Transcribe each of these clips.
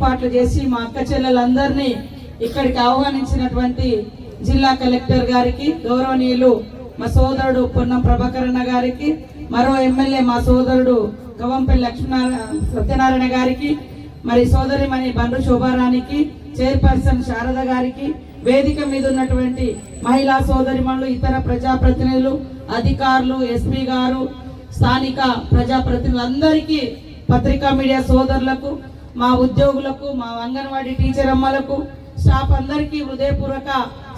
ఏర్పాట్లు చేసి మా అక్క చెల్లెలందరినీ ఇక్కడికి ఆహ్వానించినటువంటి జిల్లా కలెక్టర్ గారికి, గౌరవనీయులు మా సోదరుడు పొన్నం ప్రభాకరణ గారికి, మరో ఎమ్మెల్యే మా సోదరుడు గవంపల్లి సత్యనారాయణ గారికి, మరి సోదరిమణి బండ్రు శోభారానికి, చైర్పర్సన్ శారద గారికి, వేదిక మీద ఉన్నటువంటి మహిళా సోదరిమణులు, ఇతర ప్రజాప్రతినిధులు, అధికారులు, ఎస్పీ గారు, స్థానిక ప్రజాప్రతినిధులందరికీ, పత్రికా మీడియా సోదరులకు, మా ఉద్యోగులకు, మా అంగన్వాడీ టీచర్ అమ్మలకు, స్టాఫ్ అందరికీ హృదయపూర్వక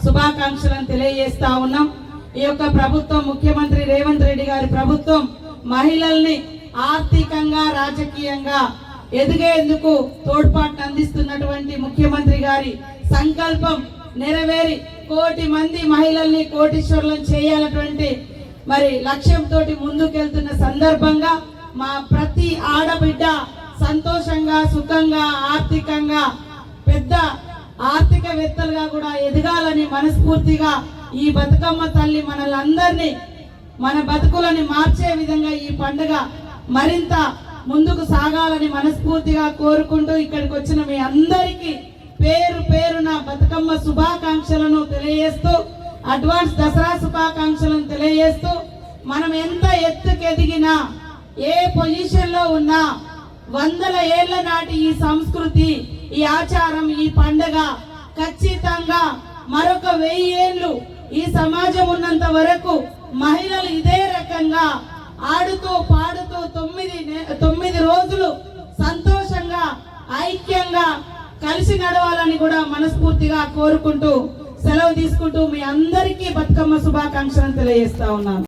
శుభాకాంక్షలను తెలియజేస్తా ఉన్నాం. ఈ యొక్క ప్రభుత్వం, ముఖ్యమంత్రి రేవంత్ రెడ్డి గారి ప్రభుత్వం మహిళల్ని ఆర్థికంగా, రాజకీయంగా ఎదిగేందుకు తోడ్పాటు అందిస్తున్నటువంటి ముఖ్యమంత్రి గారి సంకల్పం నెరవేరి 1 కోటి మంది మహిళల్ని కోటీశ్వరులను చేయాలటువంటి మరి లక్ష్యంతో ముందుకెళ్తున్న సందర్భంగా మా ప్రతి ఆడబిడ్డ సంతోషంగా, సుఖంగా, ఆర్థికంగా పెద్ద ఆర్థికవేత్తలుగా కూడా ఎదగాలని మనస్ఫూర్తిగా ఈ బతుకమ్మ తల్లి మనలందరినీ, మన బతుకులని మార్చే విధంగా ఈ పండుగ మరింత ముందుకు సాగాలని మనస్ఫూర్తిగా కోరుకుంటూ ఇక్కడికి వచ్చిన మీ అందరికీ పేరు పేరున బతుకమ్మ శుభాకాంక్షలను తెలియజేస్తూ, అడ్వాన్స్ దసరా శుభాకాంక్షలను తెలియజేస్తూ, మనం ఎంత ఎత్తుకెదిగినా, ఏ పొజిషన్ లో ఉన్నా 100 ఏళ్ల నాటి ఈ సంస్కృతి, ఈ ఆచారం, ఈ పండుగ ఖచ్చితంగా మరొక 1000 ఏళ్ళు ఈ సమాజం ఉన్నంత వరకు మహిళలు ఇదే రకంగా ఆడుతూ పాడుతూ 9 రోజులు సంతోషంగా, ఐక్యంగా కలిసి నడవాలని కూడా మనస్ఫూర్తిగా కోరుకుంటూ సెలవు తీసుకుంటూ మీ అందరికీ బతుకమ్మ శుభాకాంక్షలను తెలియజేస్తా ఉన్నాను.